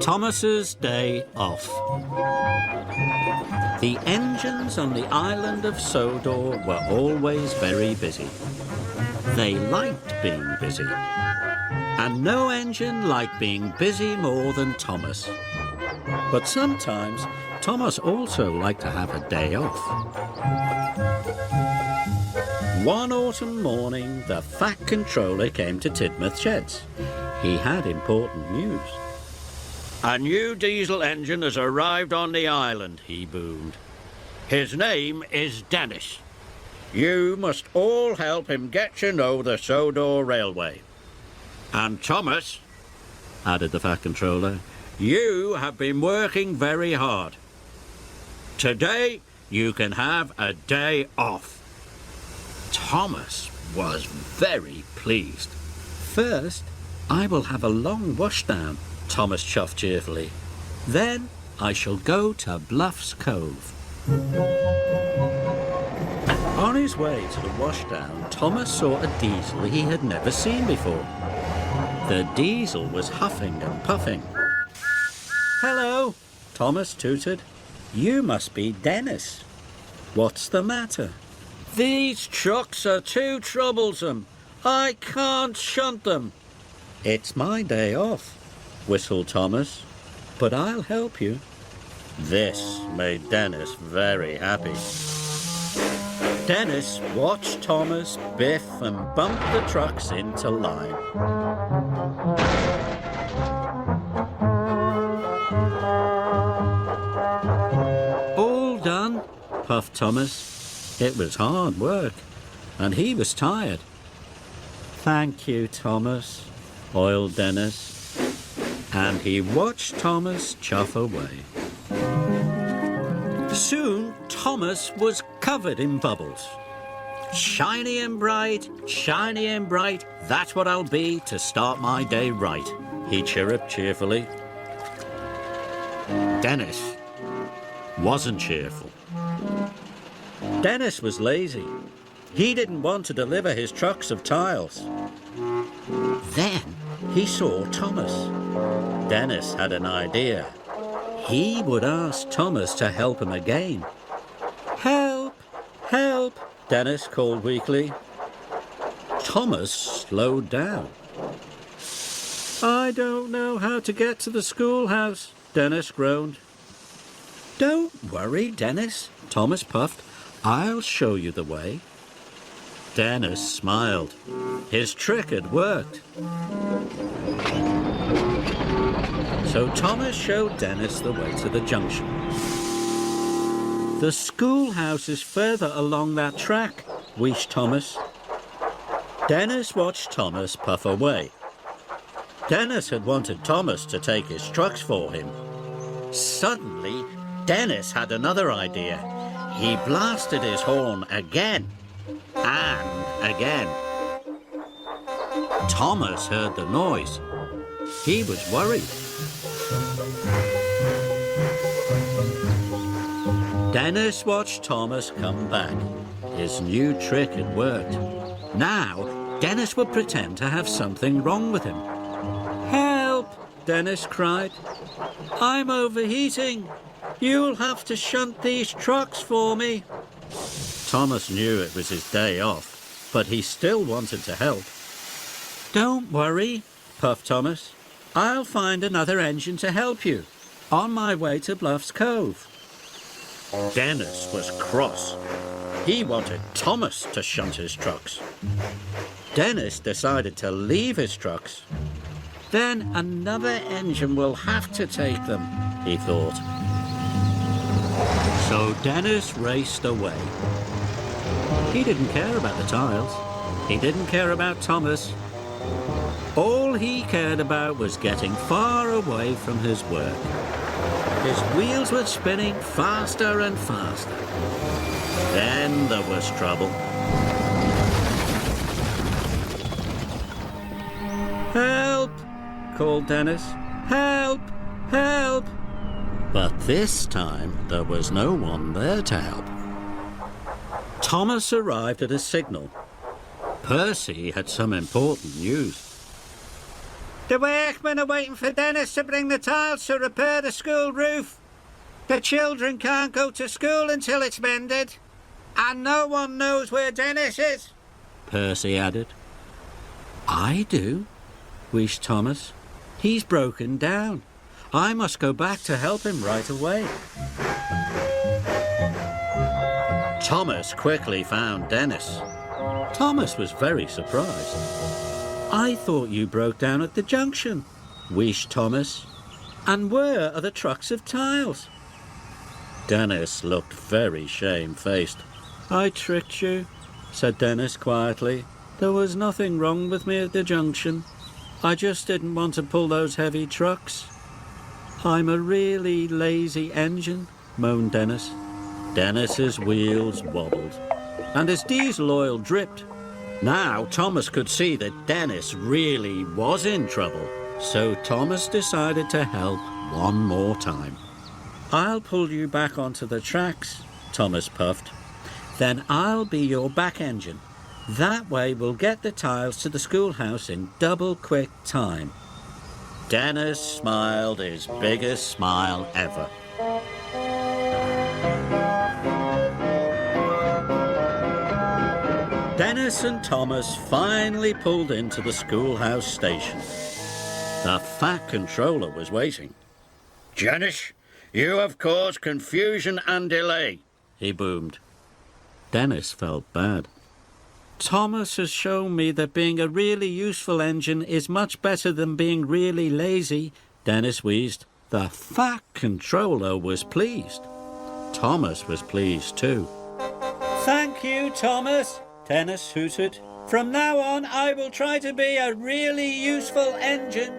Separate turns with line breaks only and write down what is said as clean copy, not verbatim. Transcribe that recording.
Thomas's day off. The engines on the island of Sodor were always very busy. They liked being busy. And no engine liked being busy more than Thomas. But sometimes Thomas also liked to have a day off. One autumn morning, the Fat Controller came to Tidmouth Sheds. He had important news. "A new diesel engine has arrived on the island," he boomed. "His name is Dennis. You must all help him get to know the Sodor Railway. And Thomas," added the Fat Controller, "you have been working very hard. Today you can have a day off." Thomas was very pleased. "First, I will have a long washdown," Thomas chuffed cheerfully. "Then I shall go to Bluff's Cove." On his way to the washdown, Thomas saw a diesel he had never seen before. The diesel was huffing and puffing. "Hello," Thomas tooted. "You must be Dennis. What's the matter?" "These trucks are too troublesome. I can't shunt them." "It's my day off," whistled Thomas, "but I'll help you." This made Dennis very happy. Dennis watched Thomas biff and bump the trucks into line. "All done," puffed Thomas. It was hard work, and he was tired. "Thank you, Thomas," oiled Dennis, and he watched Thomas chuff away. Soon, Thomas was covered in bubbles. "Shiny and bright, that's what I'll be to start my day right," he chirruped cheerfully. Dennis wasn't cheerful. Dennis was lazy. He didn't want to deliver his trucks of tiles. Then he saw Thomas. Dennis had an idea. He would ask Thomas to help him again. "Help! Help!" Dennis called weakly. Thomas slowed down. "I don't know how to get to the schoolhouse," Dennis groaned. "Don't worry, Dennis," Thomas puffed. "I'll show you the way." Dennis smiled. His trick had worked. So Thomas showed Dennis the way to the junction. "The schoolhouse is further along that track," wheezed Thomas. Dennis watched Thomas puff away. Dennis had wanted Thomas to take his trucks for him. Suddenly, Dennis had another idea. He blasted his horn again and again. Thomas heard the noise. He was worried. Dennis watched Thomas come back. His new trick had worked. Now, Dennis would pretend to have something wrong with him. "Help!" Dennis cried. "I'm overheating. You'll have to shunt these trucks for me." Thomas knew it was his day off, but he still wanted to help. "Don't worry," puffed Thomas. "I'll find another engine to help you, on my way to Bluff's Cove." Dennis was cross. He wanted Thomas to shunt his trucks. Dennis decided to leave his trucks. "Then another engine will have to take them," he thought. So Dennis raced away. He didn't care about the tiles. He didn't care about Thomas. All he cared about was getting far away from his work. His wheels were spinning faster and faster. Then there was trouble. "Help!" called Dennis. "Help! Help!" But this time there was no one there to help. Thomas arrived at a signal. Percy had some important news. The workmen are waiting for Dennis to bring the tiles to repair the school roof. The children can't go to school until it's mended. And no one knows where Dennis is, Percy added. I do, wished Thomas. He's broken down. I must go back to help him right away. Thomas quickly found Dennis. Thomas was very surprised. I thought you broke down at the junction, wished Thomas. And where are the trucks of tiles? Dennis looked very shamefaced. I tricked you, said Dennis quietly. There was nothing wrong with me at the junction. I just didn't want to pull those heavy trucks. I'm a really lazy engine, moaned Dennis. Dennis's wheels wobbled, and his diesel oil dripped. Now Thomas could see that Dennis really was in trouble, so Thomas decided to help one more time. I'll pull you back onto the tracks, Thomas puffed. Then I'll be your back engine. That way we'll get the tiles to the schoolhouse in double quick time. Dennis smiled his biggest smile ever. Dennis and Thomas finally pulled into the schoolhouse station. The fat controller was waiting. Dennis, you have caused confusion and delay, he boomed. Dennis felt bad. Thomas has shown me that being a really useful engine is much better than being really lazy, Dennis wheezed. The fat controller was pleased. Thomas was pleased too. Thank you, Thomas, Dennis hooted. From now on, I will try to be a really useful engine.